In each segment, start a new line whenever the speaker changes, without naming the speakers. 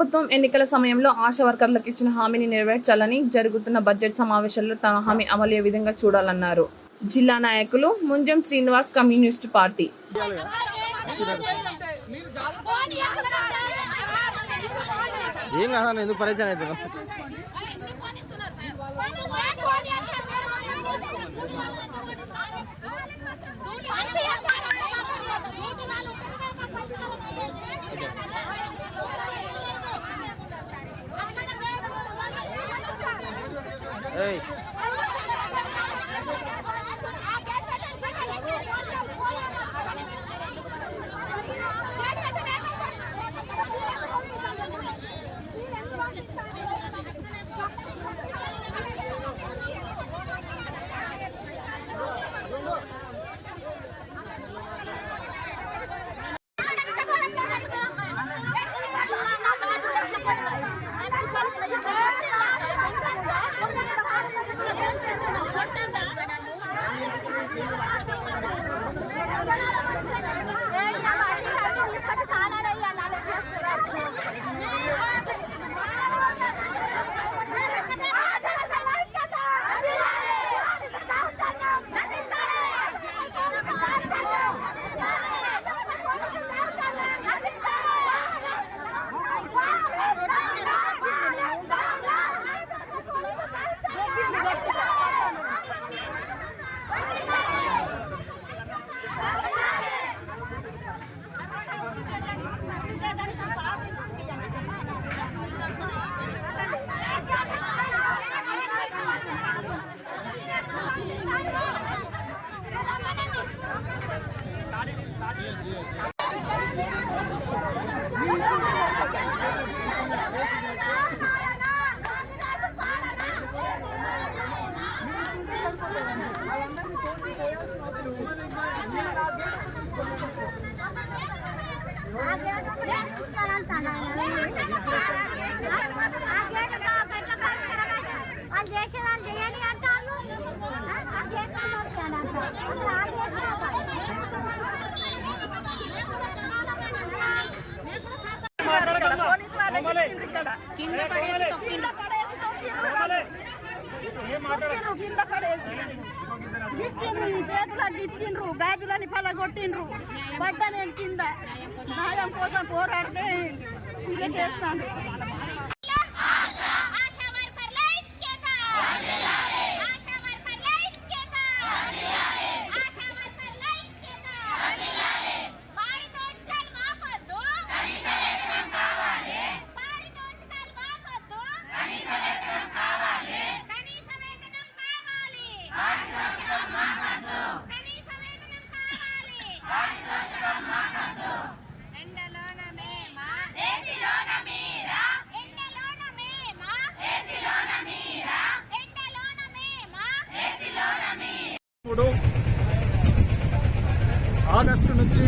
ప్రభుత్వం ఎన్నికల సమయంలో ఆశా వర్కర్లకు ఇచ్చిన హామీని నెరవేర్చాలని జరుగుతున్న బడ్జెట్ సమావేశాల్లో తమ హామీ అమలయ్యే విధంగా చూడాలన్నారు. జిల్లా నాయకులు ముంజం శ్రీనివాస్, కమ్యూనిస్టు పార్టీ.
చేతులకు గాజులని పలగొట్టిండ్రు. బట్ట నేను కింద న్యాయం కోసం పోరాడితే ఇంకా చేస్తాను.
ఆగస్టు నుంచి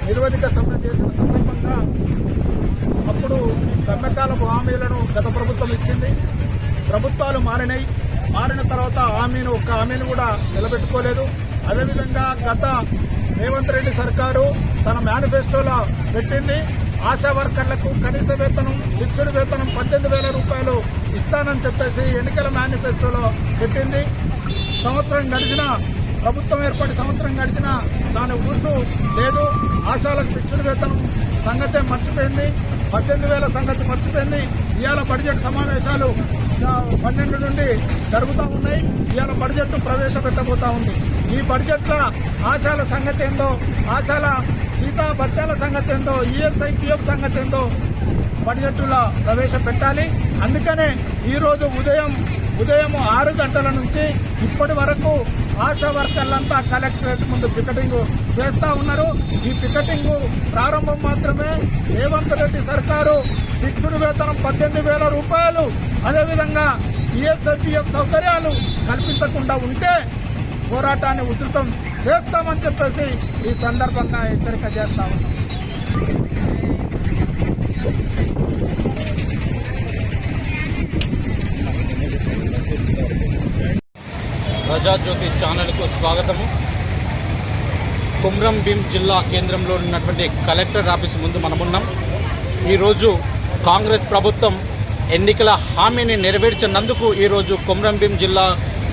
నిరవధిక సమ్మె చేసిన సందర్భంగా అప్పుడు సమ్మెకాలపు హామీలను గత ప్రభుత్వం ఇచ్చింది. ప్రభుత్వాలు మారిన తర్వాత ఒక్క హామీని కూడా నిలబెట్టుకోలేదు. అదేవిధంగా గత రేవంత్ రెడ్డి సర్కారు తన మేనిఫెస్టోలో పెట్టింది, ఆశా వర్కర్లకు కనీస వేతనం, ఫిక్స్డ్ వేతనం 18,000 రూపాయలు ఇస్తానని చెప్పేసి ఎన్నికల మేనిఫెస్టోలో పెట్టింది. సంవత్సరం గడిచినా, ప్రభుత్వం ఏర్పడి సంవత్సరం గడిచినా దాని ఊసు లేదు. ఆశాలకు ఫిక్స్డ్ వేతనం సంగతే మర్చిపోయింది, 18,000 సంగతి మర్చిపోయింది. ఇవాళ బడ్జెట్ సమావేశాలు 12 నుండి జరుగుతూ ఉన్నాయి. ఇవాళ బడ్జెట్ ప్రవేశపెట్టబోతా ఉంది. ఈ బడ్జెట్ లో ఆశాల సంగతి ఏందో, ఆశాల జీతా భత్యాల సంగతి ఏందో, ఈఎస్ఐ పిఎఫ్ సంగతి ఏందో బడ్జెట్లో ప్రవేశపెట్టాలి. అందుకనే ఈరోజు ఉదయం 6 గంటల నుంచి ఇప్పటి వరకు ఆశా వర్కర్లంతా కలెక్టరేట్ ముందు పికెటింగ్ చేస్తా ఉన్నారు. ఈ పికెటింగ్ ప్రారంభం మాత్రమే. రేవంత్ రెడ్డి సర్కారు ఫిక్స్డ్ వేతనం 18,000 రూపాయలు, అదేవిధంగా ఈఎస్ఐపిఎఫ్ సౌకర్యాలు కల్పించకుండా ఉంటే పోరాటాన్ని ఉధృతం చేస్తామని చెప్పేసి ఈ సందర్భంగా హెచ్చరిక చేస్తా ఉన్నాం.
ప్రజాజ్యోతి ఛానల్కు స్వాగతము. కుమ్రం భీం జిల్లా కేంద్రంలో ఉన్నటువంటి కలెక్టర్ ఆఫీస్ ముందు మనమున్నాం. ఈరోజు కాంగ్రెస్ ప్రభుత్వం ఎన్నికల హామీని నెరవేర్చినందుకు ఈరోజు కొమరంభీం జిల్లా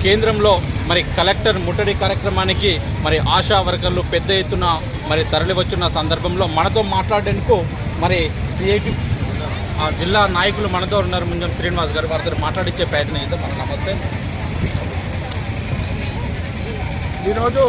కేంద్రంలో మరి కలెక్టర్ ముట్టడి కార్యక్రమానికి మరి ఆశా వర్కర్లు పెద్ద ఎత్తున మరి తరలివచ్చున్న సందర్భంలో మనతో మాట్లాడేందుకు మరి సిఐటి జిల్లా నాయకులు మనతో ఉన్నారు. ముంజం శ్రీనివాస్ గారు, వారితో మాట్లాడించే ప్రయత్నం చేద్దాం. నమస్తే.
ఈరోజు